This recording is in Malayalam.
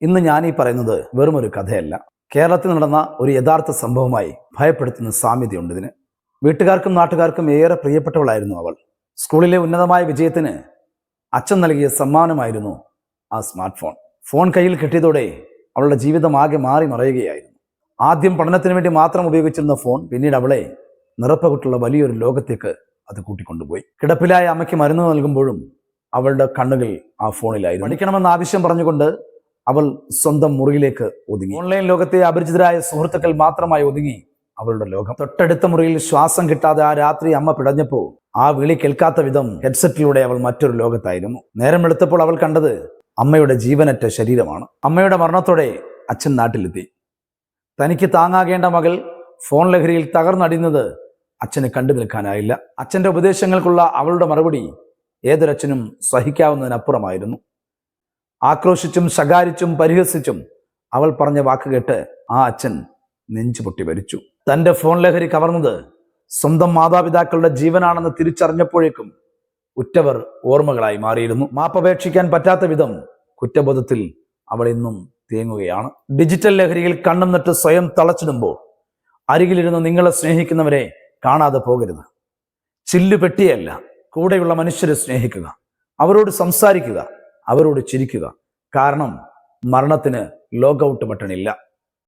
ഇന്ന് ഞാൻ ഈ പറയുന്നത് വെറും ഒരു കഥയല്ല. കേരളത്തിൽ നടന്ന ഒരു യഥാർത്ഥ സംഭവമായി ഭയപ്പെടുത്തുന്ന സാമ്യതയുണ്ട് ഇതിന്. വീട്ടുകാർക്കും നാട്ടുകാർക്കും ഏറെ പ്രിയപ്പെട്ടവളായിരുന്നു അവൾ. സ്കൂളിലെ ഉന്നതമായ വിജയത്തിന് അച്ഛൻ നൽകിയ സമ്മാനമായിരുന്നു ആ സ്മാർട്ട് ഫോൺ. ഫോൺ കയ്യിൽ കിട്ടിയതോടെ അവളുടെ ജീവിതം ആകെ മാറി മറയുകയായിരുന്നു. ആദ്യം പഠനത്തിന് വേണ്ടി മാത്രം ഉപയോഗിച്ചിരുന്ന ഫോൺ പിന്നീട് അവളെ നിറപ്പകുട്ടുള്ള വലിയൊരു ലോകത്തേക്ക് അത് കൂട്ടിക്കൊണ്ടുപോയി. കിടപ്പിലായ അമ്മയ്ക്ക് മരുന്ന് നൽകുമ്പോഴും അവളുടെ കണ്ണുകൾ ആ ഫോണിലായിരുന്നു. പഠിക്കണമെന്ന ആവശ്യം പറഞ്ഞുകൊണ്ട് അവൾ സ്വന്തം മുറിയിലേക്ക് ഒതുങ്ങി. ഓൺലൈൻ ലോകത്തെ അപരിചിതരായ സുഹൃത്തുക്കൾ മാത്രമായി ഒതുങ്ങി അവളുടെ ലോകം. തൊട്ടടുത്ത മുറിയിൽ ശ്വാസം കിട്ടാതെ ആ രാത്രി അമ്മ പിടഞ്ഞപ്പോൾ ആ വിളി കേൾക്കാത്ത വിധം ഹെഡ്സെറ്റിലൂടെ അവൾ മറ്റൊരു ലോകത്തായിരുന്നു. നേരം വെളുത്തപ്പോൾ അവൾ കണ്ടത് അമ്മയുടെ ജീവനറ്റ ശരീരമാണ്. അമ്മയുടെ മരണത്തോടെ അച്ഛൻ നാട്ടിലെത്തി. തനിക്ക് താങ്ങാകേണ്ട മകൾ ഫോൺ ലഹരിയിൽ തകർന്നടിയുന്നത് അച്ഛന് കണ്ടു നിൽക്കാനായില്ല. അച്ഛൻ്റെ ഉപദേശങ്ങൾക്കുള്ള അവളുടെ മറുപടി ഏതൊരച്ഛനും സഹിക്കാവുന്നതിനപ്പുറമായിരുന്നു. ആക്രോശിച്ചും ശകാരിച്ചും പരിഹസിച്ചും അവൾ പറഞ്ഞ വാക്ക് കേട്ട് ആ അച്ഛൻ നെഞ്ചുപൊട്ടി മരിച്ചു. തൻ്റെ ഫോൺ ലഹരി കവർന്നത് സ്വന്തം മാതാപിതാക്കളുടെ ജീവനാണെന്ന് തിരിച്ചറിഞ്ഞപ്പോഴേക്കും ഉറ്റവർ ഓർമ്മകളായി മാറിയിരുന്നു. മാപ്പപേക്ഷിക്കാൻ പറ്റാത്ത വിധം കുറ്റബോധത്തിൽ അവൾ ഇന്നും തേങ്ങുകയാണ്. ഡിജിറ്റൽ ലഹരിയിൽ കണ്ണും നട്ട് സ്വയം തളച്ചിടുമ്പോൾ അരികിലിരുന്ന് നിങ്ങളെ സ്നേഹിക്കുന്നവരെ കാണാതെ പോകരുത്. ചില്ലുപെട്ടിയല്ല, കൂടെയുള്ള മനുഷ്യരെ സ്നേഹിക്കുക, അവരോട് സംസാരിക്കുക, അവരോട് ചിരിക്കുക. കാരണം മരണത്തിന് ലോഗൌട്ട് ബട്ടണില്ല.